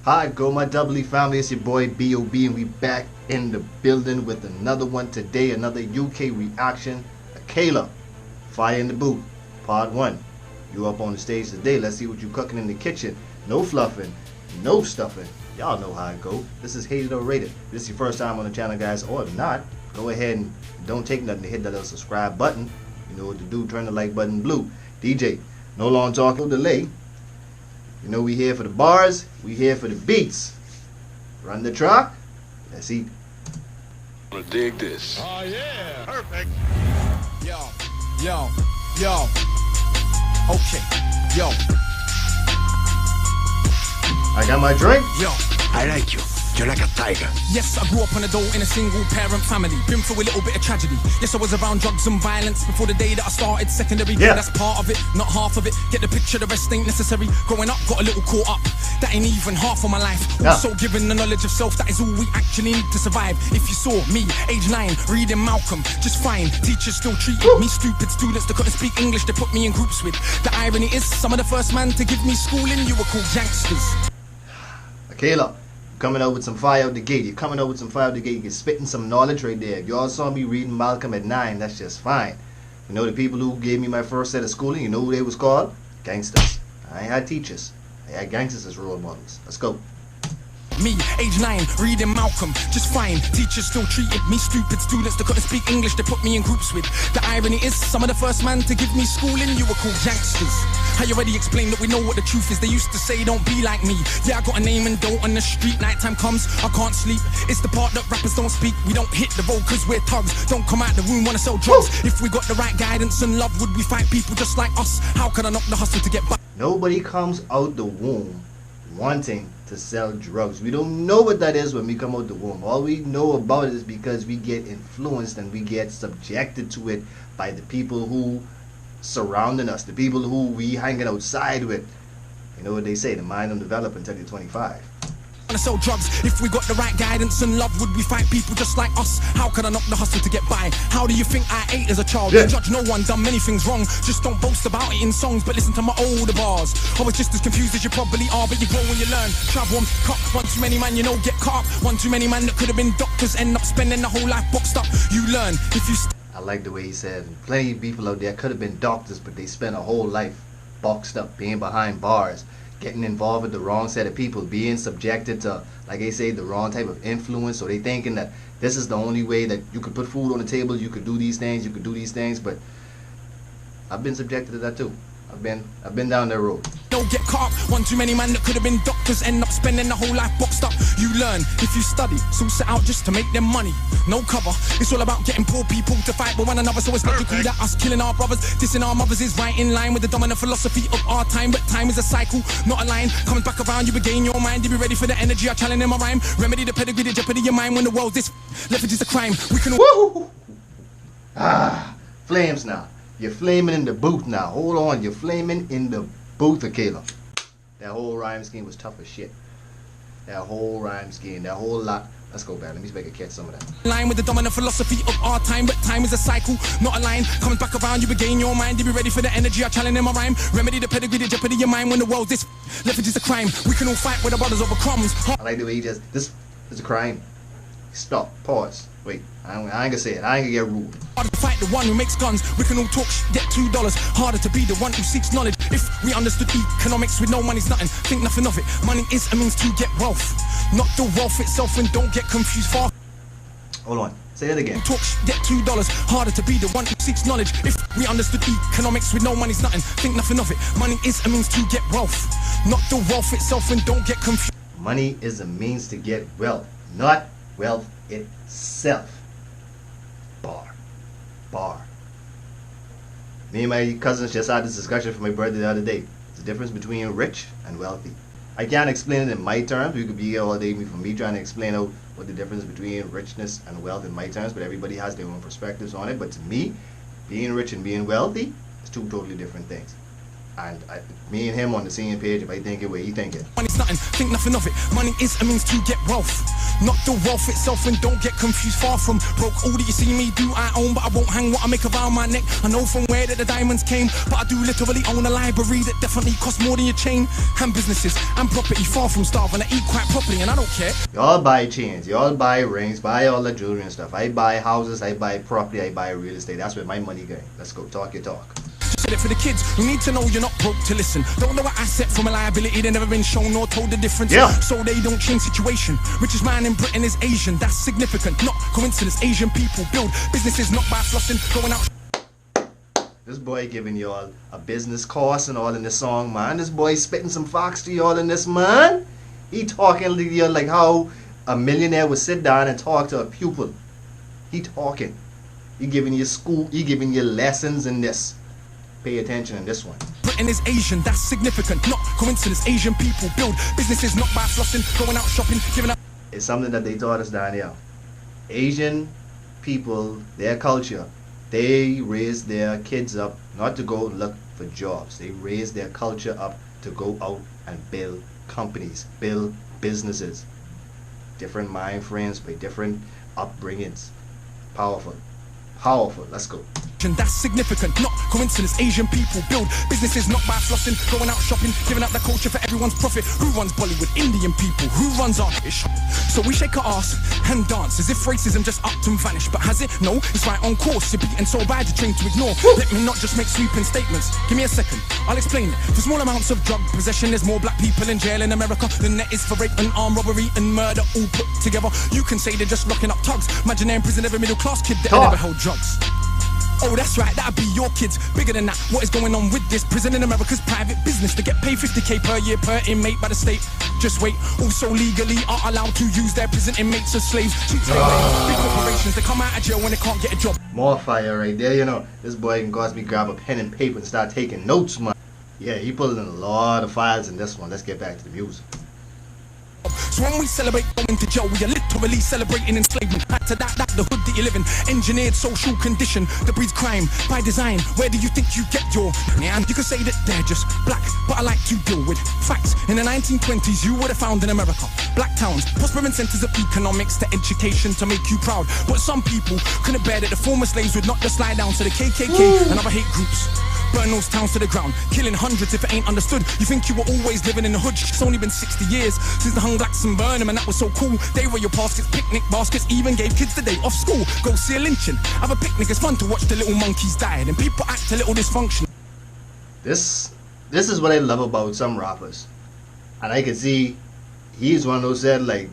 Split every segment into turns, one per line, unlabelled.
Hi, go my doubly family. It's your boy B.O.B. and we back in the building with another one today. Another UK reaction. AKALA, Fire in the Booth, Part 1. You up on the stage today. Let's see what you cooking in the kitchen. No fluffing, no stuffing. Y'all know how it go. This is Hated or Rated. If this is your first time on the channel, guys, or if not, go ahead and don't take nothing to hit that little subscribe button. You know what to do. Turn the like button blue. DJ, no long talk, no delay. You know we here for the bars, we here for the beats. Run the truck, let's eat.
I'm gonna dig this.
Oh yeah, perfect.
Yo. Okay, yo.
I got my drink.
Yo.
I like you. You're like a tiger.
Yes, I grew up on a dole in a single parent family. Been through a little bit of tragedy. Yes, I was around drugs and violence before the day that I started secondary.
Yeah.
That's part of it, not half of it. Get the picture, the rest ain't necessary. Growing up, got a little caught up. That ain't even half of my life. Also given the knowledge of self, that is all we actually need to survive. If you saw me, age 9, reading Malcolm, just fine. Teachers still treated me stupid. Students that couldn't speak English, they put me in groups with. The irony is, some of the first man to give me schooling, you were called youngsters.
AKALA, coming out with some fire out the gate. You're coming out with some fire out the gate. You're spitting some knowledge right there. If y'all saw me reading Malcolm at 9, that's just fine. You know the people who gave me my first set of schooling, you know who they was called? Gangsters. I ain't had teachers. I had gangsters as role models. Let's go.
Me, age 9, reading Malcolm, just fine. Teachers still treated me stupid. Students that couldn't speak English, they put me in groups with. The irony is, some of the first man to give me schooling, you were called youngsters. I already explained that we know what the truth is. They used to say, don't be like me. Yeah, I got a name and dough on the street. Nighttime comes, I can't sleep. It's the part that rappers don't speak. We don't hit the road cause we're thugs. Don't come out the room, wanna sell drugs. If we got the right guidance and love, would we fight people just like us? How can I knock the hustle to get by?
Nobody comes out the womb wanting to sell drugs. We don't know what that is when we come out the womb. All we know about it is because we get influenced and we get subjected to it by the people who surrounding us, the people who we hanging outside with. You know what they say, the mind don't develop until you're 25.
Wanna sell drugs. If we got the right guidance and love, would we fight people just like us? How can I knock the hustle to get by? How do you think I ate as a child?
Yeah.
Judge no one, done many things wrong. Just don't boast about it in songs, but listen to my older bars. I was just as confused as you probably are, but you grow when you learn. Travel and cut. One too many man, you know, get caught. One too many man that could have been doctors, end up spending the whole life boxed up. You learn if you
I like the way he said, plenty of people out there could have been doctors, but they spent a whole life boxed up, being behind bars, getting involved with the wrong set of people, being subjected to, like they say, the wrong type of influence. So they thinking that this is the only way that you could put food on the table, you could do these things, you could do these things. But I've been subjected to that too. I've been down that road.
don't get caught. One too many man that could have been doctors, end up spending the whole life boxed up. You learn if you study, so set out just to make them money. No cover, it's all about getting poor people to fight with one another. So it's logical that us killing our brothers, dissing our mothers is right in line with the dominant philosophy of our time. But time is a cycle, not a line. Comes back around, you regain your mind. You be ready for the energy I challenge in my rhyme. Remedy the pedigree, the jeopardy of your mind. When the world this leverage is a crime, we can
Woo! Flames now. You're flaming in the booth now. Hold on, you're flaming in the booth, AKALA. That whole rhyme scheme was tough as shit. That whole rhyme scheme, that whole lot. Let's go back. Let me make a catch some of that.
Line with the dominant philosophy of our time, but time is a cycle, not a line. Comes back around, you regain your mind. You be ready for the energy I challenge in my rhyme. Remedy the pedigree, the jeopardy of your mind. When the world this leverage is a crime, we can all fight with the brothers over crumbs.
I like the way he just, this is a crime. Stop, pause, wait, I ain't gonna say it, I ain't gonna get rude.
Harder to fight the one who makes guns. We can all talk get $2. Harder to be the one who seeks knowledge. If we understood economics with no money's nothing, think nothing of it. Money is a means to get wealth, not the wealth itself. And don't get confused far.
Hold on, say that again.
Talk get $2. Harder to be the one who seeks knowledge. If we understood economics with no money's nothing, think nothing of it. Money is a means to get wealth, not the wealth itself. And don't get confused.
Money is a means to get wealth, not wealth itself. Bar. Me and my cousins just had this discussion for my birthday the other day. It's the difference between rich and wealthy. I can't explain it in my terms. We could be here all day for me trying to explain out what the difference between richness and wealth in my terms, but everybody has their own perspectives on it. But to me, being rich and being wealthy is two totally different things. And me and him on the same page. If I think it way he think it.
Money's nothing, think nothing of it. Money is a means to get wealth, not the wealth itself. And don't get confused, far from broke. All that you see me do, I own, but I won't hang what I make around my neck. I know from where that the diamonds came, but I do literally own a library that definitely costs more than your chain. And businesses and property, far from starving. I eat quite properly, and I don't care.
Y'all buy chains, y'all buy rings, buy all the jewelry and stuff. I buy houses, I buy property, I buy real estate. That's where my money going. Let's go, talk your talk.
Said it for the kids, you need to know you're not broke to listen. Don't know what asset from a liability, they never been shown or told the difference.
Yeah.
So they don't change situation. Richest man in Britain is Asian, that's significant, not coincidence. Asian people build businesses not by flossing, going out.
This boy giving y'all a business course and all in this song, man. This boy spitting some facts to y'all in this, man. He talking to you like how a millionaire would sit down and talk to a pupil. He talking. He giving you school, he giving you lessons in this. Pay attention in this one.
Britain is Asian, that's significant, not coincidence. Asian people build businesses not by flossing, going out shopping, giving up.
It's something that they taught us down here. Asian people, their culture, they raise their kids up not to go look for jobs. They raise their culture up to go out and build companies, build businesses. Different mind frames by different upbringings. Powerful. Powerful. Let's go.
That's significant, not coincidence. Asian people build businesses not by flossing, going out shopping, giving out the culture for everyone's profit. Who runs Bollywood? Indian people. Who runs our ish? So we shake our ass and dance as if racism just upped and vanished. But has it? No, it's right on course. You're beaten so bad you're trained to ignore. Let me not just make sweeping statements. Give me a second, I'll explain it. For small amounts of drug possession, there's more black people in jail in America than there is for rape and armed robbery and murder all put together. You can say they're just locking up thugs. Imagine they're in prison, every middle class kid that never held drugs. Oh, that's right, that'd be your kids. Bigger than that, what is going on with this? Prison in America's private business. They get paid 50k per year per inmate by the state. Just wait, also legally are allowed to use their prison inmates as slaves. Cheap slave labor, big corporations, they come out of jail when they can't get a job.
More fire right there, you know. This boy can cause me grab a pen and paper and start taking notes, man. Yeah, he pulling a lot of files in this one. Let's get back to the music.
So when we celebrate going to jail, we are literally celebrating enslavement. Back to that the hood that you live in. Engineered social condition that breeds crime by design. Where do you think you get your... Yeah, you can say that they're just black, but I like to deal with facts. In the 1920s, you would have found in America black towns, prospering centers of economics to education to make you proud. But some people couldn't bear that the former slaves would not just slide down to the KKK and other hate groups. Burn those towns to the ground, killing hundreds if it ain't understood. You think you were always living in the hood? It's only been 60 years since the hung blacks and burned them, and that was so cool. They were your baskets, picnic baskets, even gave kids the day off school. Go see a lynching, have a picnic, it's fun to watch the little monkeys die, and people act a little dysfunctional.
This is what I love about some rappers. And I can see he's one of those said like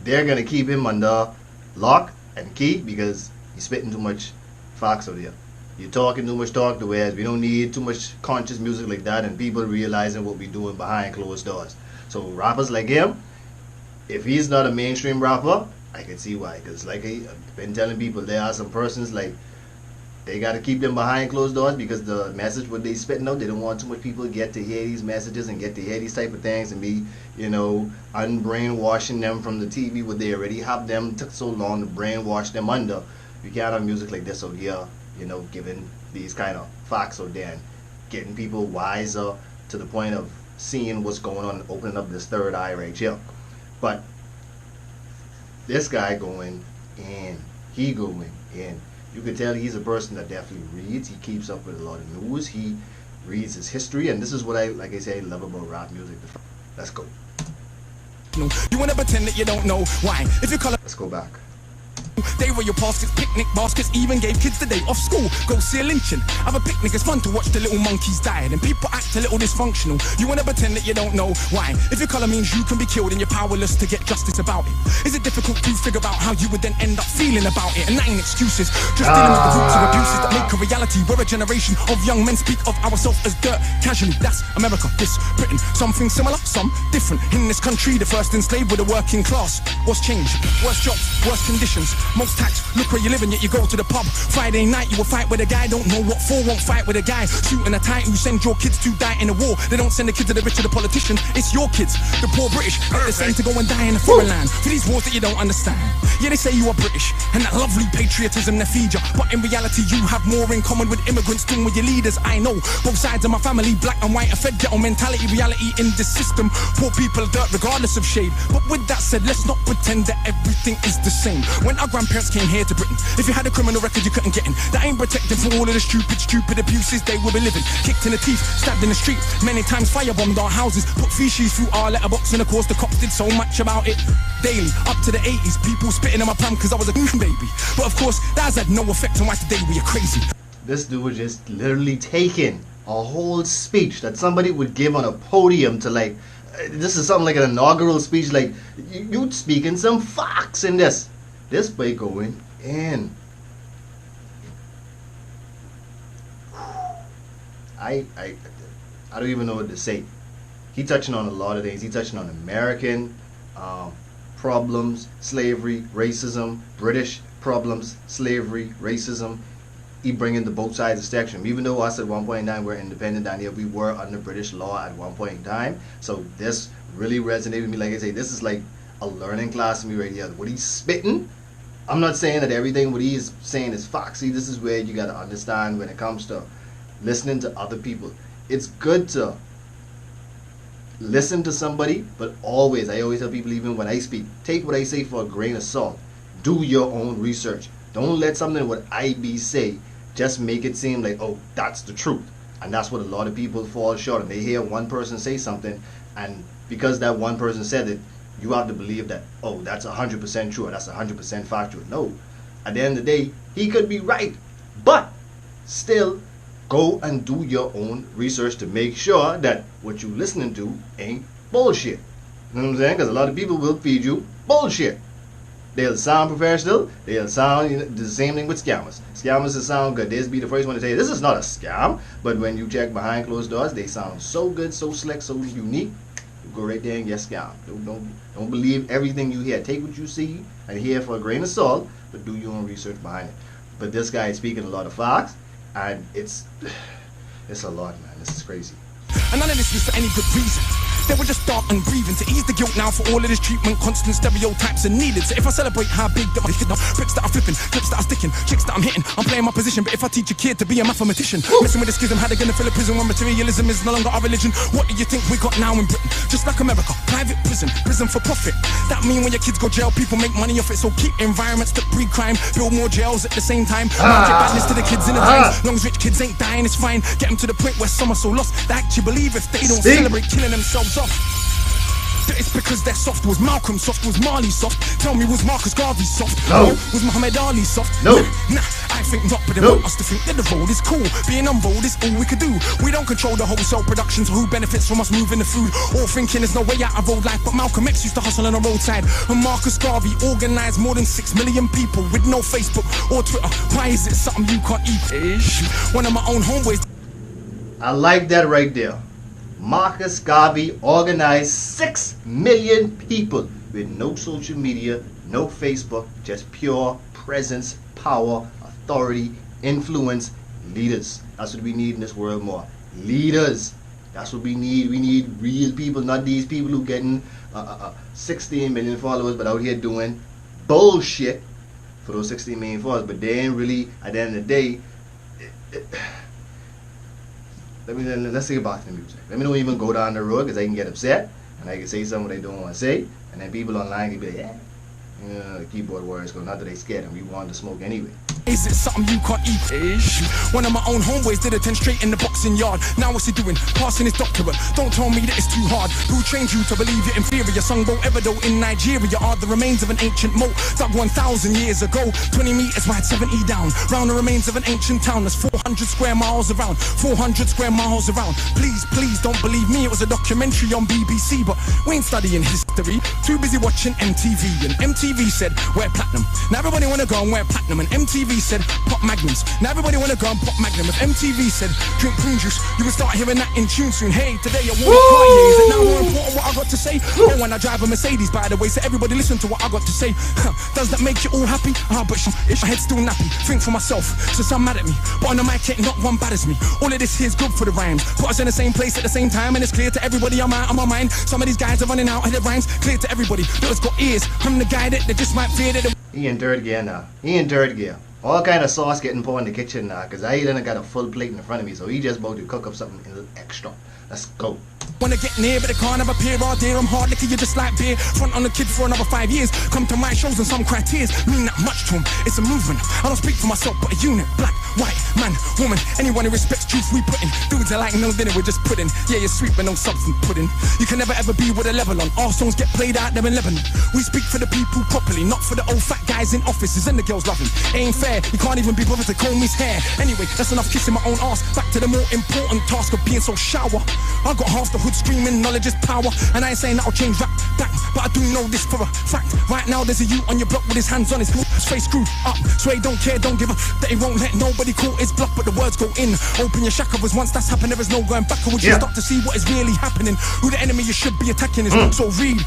they're gonna keep him under lock and key because he's spitting too much facts out here. You're talking too much talk to whereas we don't need too much conscious music like that and people realizing what we're doing behind closed doors. So rappers like him, if he's not a mainstream rapper, I can see why. Because like I've been telling people, there are some persons like they got to keep them behind closed doors because the message what they spitting out, they don't want too much people to get to hear these messages and get to hear these type of things and be, you know, unbrainwashing them from the TV what they already have them took so long to brainwash them under. You can't have music like this out here, you know, giving these kind of facts out there and getting people wiser to the point of seeing what's going on and opening up this third eye right here. But this guy going in, he going in. You can tell he's a person that definitely reads. He keeps up with a lot of news. He reads his history, and this is what I, like I say, love about rap music. Let's go.
No, you wanna pretend that you don't know why? If you color,
let's go back.
They were your baskets, picnic baskets, even gave kids the day off school. Go see a lynching, have a picnic, it's fun to watch the little monkeys die. And people act a little dysfunctional. You wanna pretend that you don't know why? If your colour means you can be killed and you're powerless to get justice about it, is it difficult to figure out how you would then end up feeling about it? And that ain't excuses, just dealing with the roots of abuses that make a reality. We're a generation of young men speak of ourselves as dirt casually. That's America, this Britain. Something similar, some different. In this country, the first enslaved were the working class. What's changed? Worse jobs, worse conditions. Most tax, look where you living, yet you go to the pub. Friday night, you will fight with a guy, don't know what for, won't fight with a guy. Shooting a tight, you send your kids to die in a war. They don't send the kids to the rich or the politician, it's your kids. The poor British, get the same to go and die in a foreign land. For these wars that you don't understand. Yeah, they say you are British, and that lovely patriotism they feed you. But in reality, you have more in common with immigrants than with your leaders. I know, both sides of my family, black and white, a fed ghetto mentality, reality in this system. Poor people dirt regardless of shade. But with that said, let's not pretend that everything is the same. When our grandparents came here to Britain, if you had a criminal record, you couldn't get in. That ain't protected from all of the stupid abuses they will be living. Kicked in the teeth, stabbed in the street, many times firebombed our houses, put feces through our letterbox, and of course the cops did so much about it. Daily, up to the 80s, people spitting in my palm cause I was a baby. But of course, that has had no effect on why today we are crazy.
This dude was just literally taking a whole speech that somebody would give on a podium to like, this is something like an inaugural speech, like, you speaking some facts in this. This boy going in. I don't even know what to say. He touching on a lot of things. He touching on American problems, slavery, racism, British problems, slavery, racism. He bringing the both sides of the spectrum. Even though us at one point in time we're independent down here, we were under British law at one point in time. So this really resonated with me. Like I say, this is like a learning class to me right here. What he's spitting, I'm not saying that everything what he is saying is foxy. This is where you got to understand when it comes to listening to other people. It's good to listen to somebody, but always, I always tell people, even when I speak, take what I say for a grain of salt. Do your own research. Don't let something what I be say just make it seem like, oh, that's the truth. And that's what a lot of people fall short of. They hear one person say something, and because that one person said it, you have to believe that, oh, that's 100% true, or that's 100% factual. No. At the end of the day, he could be right. But still, go and do your own research to make sure that what you're listening to ain't bullshit. You know what I'm saying? Because a lot of people will feed you bullshit. They'll sound professional. They'll sound, you know, the same thing with scammers. Scammers will sound good. They'll be the first one to say, this is not a scam. But when you check behind closed doors, they sound so good, so slick, so unique. You go right there and get scammed. Don't believe everything you hear. Take what you see and hear for a grain of salt, but do your own research behind it. But this guy is speaking a lot of facts, and it's a lot, man. This is crazy.
And none of this was for any good reason. They were just dark and breathing to ease the guilt now for all of this treatment, constant stereotypes are needed. So if I celebrate how big that my kid now, bricks that I'm flipping, clips that I'm sticking, chicks that I'm hitting, I'm playing my position. But if I teach a kid to be a mathematician, messing with the schism, how they gonna fill a prison when materialism is no longer our religion? What do you think we got now in Britain? Just like America, private prison, prison for profit. That mean when your kids go jail, people make money off it. So keep environments that breed crime, build more jails at the same time. Market badness to the kids in the times. Long as rich kids ain't dying, it's fine. Get them to the point where some are so lost they actually believe if they don't celebrate killing themselves off. It's because they're soft. Was Malcolm soft? Was Marley soft? Tell me, was Marcus Garvey soft?
No.
Was Muhammad Ali soft?
No.
Nah, I think not, but they want us to think that the road is cool. Being on road is all we could do. We don't control the wholesale production, so who benefits from us moving the food? All thinking there's no way out of road life, but Malcolm X used to hustle on the roadside. And Marcus Garvey organized more than 6 million people with no Facebook or Twitter. Why is it something you can't eat? One of my own homeboys.
I like that right there. Marcus Garvey organized 6 million people with no social media, no Facebook, just pure presence, power, authority, influence, leaders. That's what we need in this world more. Leaders. That's what we need. We need real people, not these people who getting 16 million followers but out here doing bullshit for those 16 million followers. But they ain't really, at the end of the day, let's think about the music. Let me don't even go down the road because I can get upset and I can say something they don't want to say, and then people online can be like, yeah, the keyboard warriors go, not that they scared and we want to smoke anyway.
Is it something you can't eat? One of my own homeboys did a 10 straight in the boxing yard. Now what's he doing? Passing his doctorate. Don't tell me that it's too hard. Who trained you to believe you're inferior? Sungbo Ebedo in Nigeria are the remains of an ancient moat dug 1,000 years ago. 20 meters wide, 70 down. Round the remains of an ancient town that's 400 square miles around. 400 square miles around. Please, please don't believe me. It was a documentary on BBC, but we ain't studying history. Too busy watching MTV. And MTV said, wear platinum. Now everybody wanna go and wear platinum. And MTV said, put pop magnums. Now everybody wanna go and pop magnum. If MTV said drink prune juice, you would start hearing that in tune soon. Hey, today I wore a Cartier. Is it now more important what I got to say? Oh, when I drive a Mercedes, by the way, so everybody listen to what I got to say. Does that make you all happy? But it's my head still nappy. Think for myself, so some mad at me. But on the mic, ain't not one bad as me. All of this here's good for the rhymes. Put us in the same place at the same time, and it's clear to everybody I'm out of my mind. Some of these guys are running out of their rhymes. Clear to everybody that has got ears. I'm the guy that they just might fear that.
He in third gear now. He in third gear. All kind of sauce getting poured in the kitchen now, cause I done got a full plate in front of me, so he just about to cook up something a little extra. Let's go.
Wanna get near, but they can't have a peer all day. I'm hard liquor, you just like beer. Front on the kid for another 5 years. Come to my shows and some criteria mean that much to him. It's a movement. I don't speak for myself, but a unit. Black, white, man, woman. Anyone who respects truth, we put in. Dudes are like no dinner, we're just pudding. Yeah, you're sweet, but no substance pudding. You can never ever be with a level on. Our songs get played out there in Lebanon. We speak for the people properly, not for the old fat guys in offices and the girls love him. Ain't fair, you can't even be bothered to comb his hair. Anyway, that's enough kissing my own ass. Back to the more important task of being so shower. I got half the hood screaming, knowledge is power. And I ain't saying that'll change rap back, but I do know this for a fact. Right now there's a youth on your block with his hands on his face screwed up. So he don't care, don't give a that he won't let nobody call his bluff, but the words go in. Open your shackles, once that's happened there is no going back. Or would you start to see what is really happening? Who the enemy you should be attacking is. So read,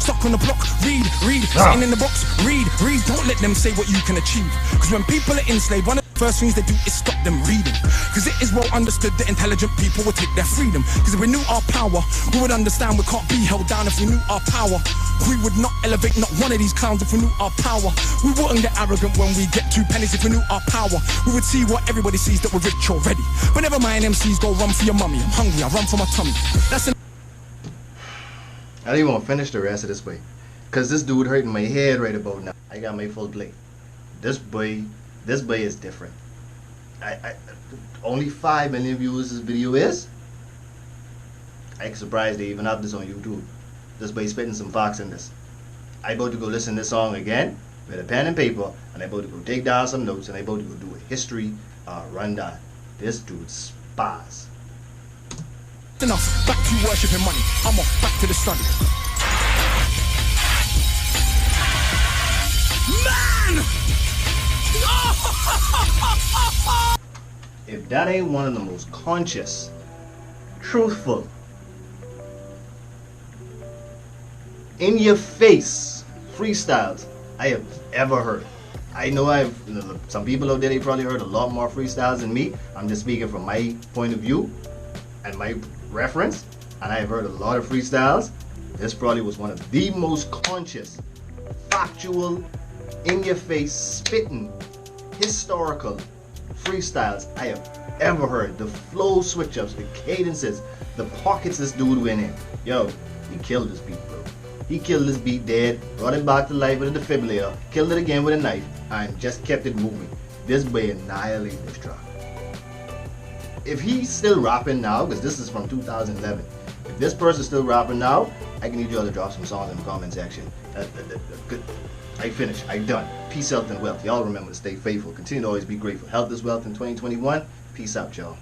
stuck on the block, read, sitting in the box, read, don't let them say what you can achieve. Cause when people are enslaved, one of the first things they do is stop them reading. Cause it is well understood that intelligent people will take their freedom. Cause if we knew our power, we would understand we can't be held down. If we knew our power, we would not elevate not one of these clowns. If we knew our power, we wouldn't get arrogant when we get 2 pennies. If we knew our power, we would see what everybody sees, that we're rich already. But never mind, MCs go run for your mummy. I'm hungry, I run for my tummy. That's
I don't even want to finish the rest of this way, cause this dude hurting my head right about now. I got my full plate. This boy is different. I only 5 million views this video is. I'm surprised they even have this on YouTube. This boy spitting some facts in this. I about to go listen to this song again with a pen and paper, and I about to go take down some notes, and I about to go do a history rundown. This dude spaz.
enough. Back to worshipping money. I'm off back to the study. Man!
If that ain't one of the most conscious, truthful, in your face freestyles I have ever heard. I know some people out there, they probably heard a lot more freestyles than me. I'm just speaking from my point of view and my reference, and I've heard a lot of freestyles. This probably was one of the most conscious, factual, in your face, spitting, historical freestyles I have ever heard. The flow switch ups, the cadences, the pockets this dude went in. Yo, he killed this beat, bro. He killed this beat dead, brought it back to life with a defibrillator, killed it again with a knife, and just kept it moving. This boy annihilated this track. If he's still rapping now, because this is from 2011, if this person's still rapping now, I can need y'all to drop some songs in the comment section. Good. I finished. I'm done. Peace, health, and wealth. Y'all remember to stay faithful. Continue to always be grateful. Health is wealth in 2021. Peace out, y'all.